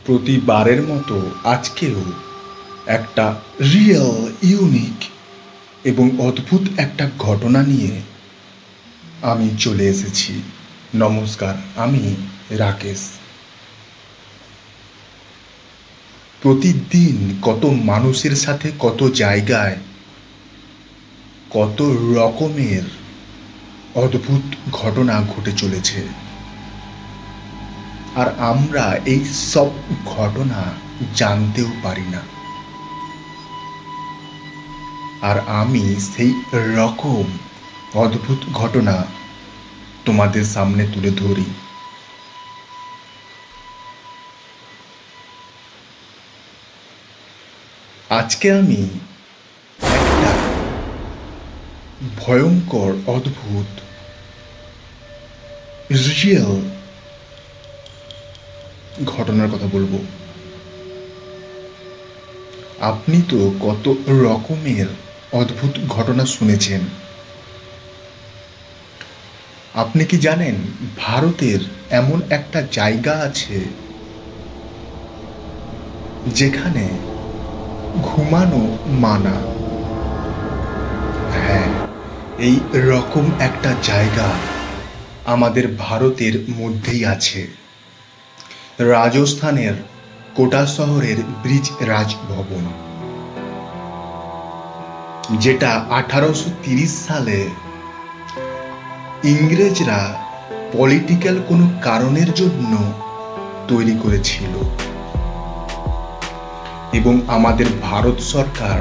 প্রতিবারের মতো আজকেও একটা রিয়েল, ইউনিক এবং অদ্ভুত একটা ঘটনা নিয়ে আমি চলে এসেছি। নমস্কার, আমি রাকেশ। প্রতিদিন কত মানুষের সাথে কত জায়গায় কত রকমের অদ্ভুত ঘটনা ঘটে চলেছে, আর আমরা এই সব ঘটনা জানতেও পারি না। আর আমি সেই রকম অদ্ভুত ঘটনা তোমাদের সামনে তুলে ধরি। আজকে আমি একটা ভয়ঙ্কর, অদ্ভুত, রিয়েল ঘটনার কথা বলবো। আপনি তো কত রকমের অদ্ভুত ঘটনা শুনেছেন। আপনি কি জানেন ভারতের এমন একটা জায়গা আছে যেখানে ঘুমানো মানা? হ্যাঁ, এই রকম একটা জায়গা আমাদের ভারতের মধ্যেই আছে। রাজস্থানের কোটা শহরের ব্রিজ রাজ ভবন, যেটা 1830 সালে ইংরেজরা পলিটিক্যাল কোনো কারণের জন্য তৈরি করেছিল, এবং আমাদের ভারত সরকার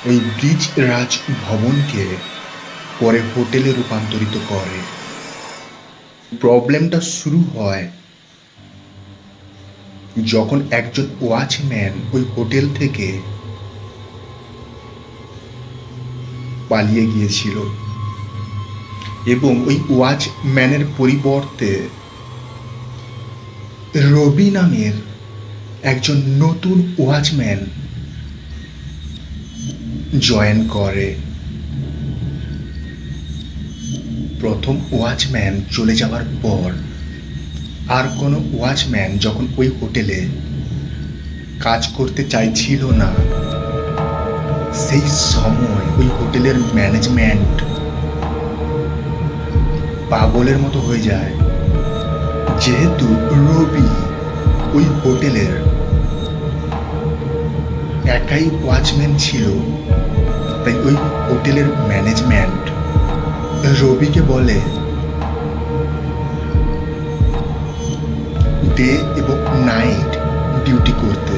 ওই ব্রিজ রাজ ভবনকে পরে হোটেলে রূপান্তরিত করে। প্রবলেমটা শুরু হয় যখন একজন ওয়াচম্যান ওই হোটেল থেকে পালিয়ে গিয়েছিল, এবং ওই ওয়াচম্যানের পরিবর্তে রবি নামের একজন নতুন ওয়াচম্যান জয়েন করে। প্রথম ওয়াচম্যান চলে যাওয়ার পর আর কোনো ওয়াচম্যান যখন ওই হোটেলে কাজ করতে চাইছিল না, সেই সময় ওই হোটেলের ম্যানেজমেন্ট পাগলের মতো হয়ে যায়। যেহেতু রবি ওই হোটেলের একাই ওয়াচম্যান ছিল, তাই ওই হোটেলের ম্যানেজমেন্ট রবিকে বলে ডে এবং নাইট ডিউটি করতে।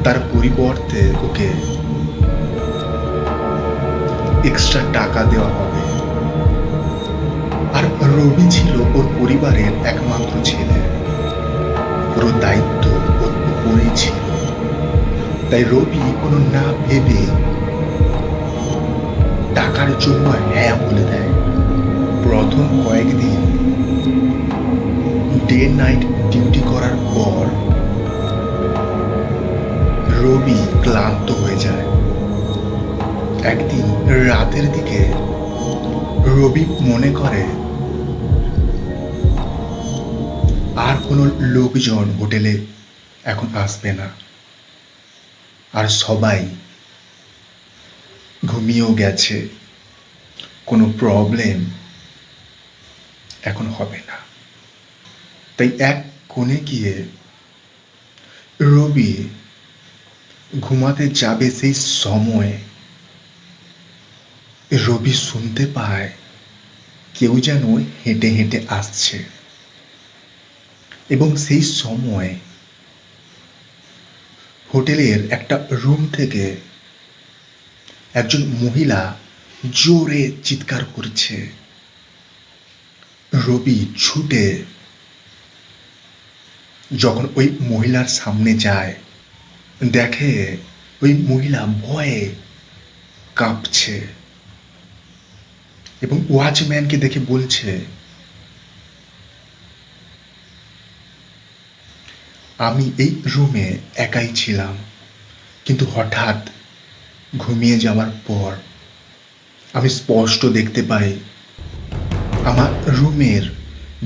তার পরিবর্তে ওকে এক্সট্রা টাকা দেওয়া হবে। আর রবি ছিল ওর পরিবারের একমাত্র ছেলে, পুরো দায়িত্ব ওর উপরেই ছিল। তাই রবি কোনো না ভেবে টাকার জন্য হ্যাঁ বলে দেয়। প্রথম কয়েকদিন ডে নাইট ডিউটি করার পর রবি ক্লান্ত হয়ে যায়। একদিন রাতের দিকে রবি মনে করে আর কোনো লোকজন হোটেলে এখন আসবে না, আর সবাই ঘুমিয়েও গেছে, কোনো প্রবলেম এখন হবে না। তাই এক কোণে গিয়ে রবি ঘুমাতে যাবে, সেই সময় রবি শুনতে পায় কেউ যেন হেঁটে হেঁটে আসছে, এবং সেই সময় হোটেলের একটা রুম থেকে একজন মহিলা জোরে চিৎকার করছে। রবি ছুটে যখন ওই মহিলার সামনে যায়, দেখে ওই মহিলা ভয়ে কাঁপছে, এবং ওয়াচম্যানকে দেখে বলছে, আমি এই রুমে একাই ছিলাম, কিন্তু হঠাৎ ঘুমিয়ে যাওয়ার পর আমি স্পষ্ট দেখতে পাই আমার রুমের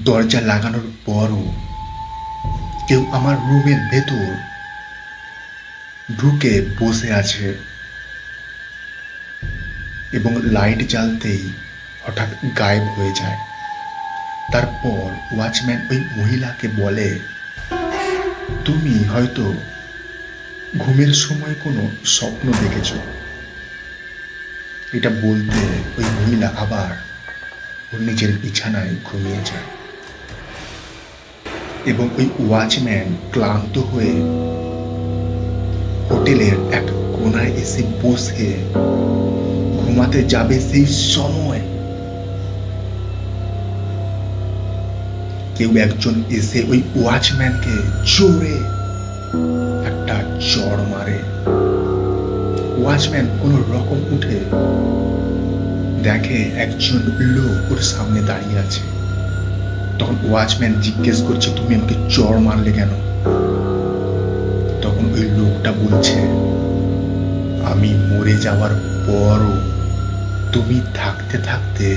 দরজা লাগানোর পরও কেউ আমার রুমের ভেতর ঢুকে বসে আছে এবং লাইট জ্বালতেই হঠাৎ গায়েব হয়ে যায়। তারপর ওয়াচম্যান ওই মহিলাকে বলে, তুমি হয়তো ঘুমের সময় কোনো স্বপ্ন দেখেছ। এটা বলতে ওই মহিলা আবার ওর নিজের বিছানায় ঘুমিয়ে যায় এবং ওই ওয়াচম্যান ক্লান্ত হয়ে হোটেলের এক কোনায় এসে বসে ঘুমাতে যাবে। সেই সময় কেউ একজন এসে ওই ওয়াচম্যানকে জোরে একটা চড় মারে। ওয়াচম্যান কোনো রকম উঠে দেখে একজন লোক ওর সামনে দাঁড়িয়ে আছে। তখন ওয়াচম্যান জিজ্ঞেস করছে, তুমি আমাকে চড় মারলে কেন? তখন ওই লোকটা বলছে, আমি মরে যাওয়ার পরও তুমি থাকতে থাকতে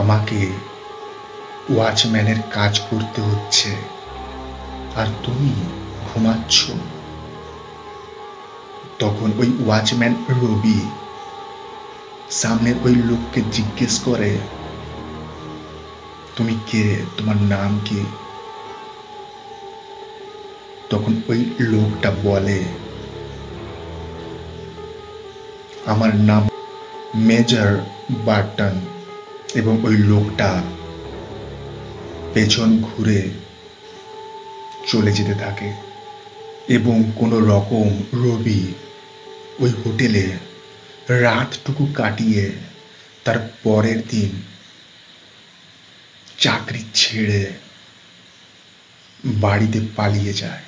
আমাকে ওয়াচম্যানের কাজ করতে হচ্ছে, আর তুমি ঘুমাচ্ছ। তখন ওই ওয়াচম্যান রবি সামনের ওই লোককে জিজ্ঞেস করে, তুমি কে? তোমার নাম কি? তখন ওই লোকটা বলে, আমার নাম মেজর বার্টন। এবং ওই লোকটা পেছন ঘুরে চলে যেতে থাকে এবং কোনো রকম রবি ওই হোটেলে রাতটুকু কাটিয়ে তার পরের দিন চাকরি ছেড়ে বাড়িতে পালিয়ে যায়।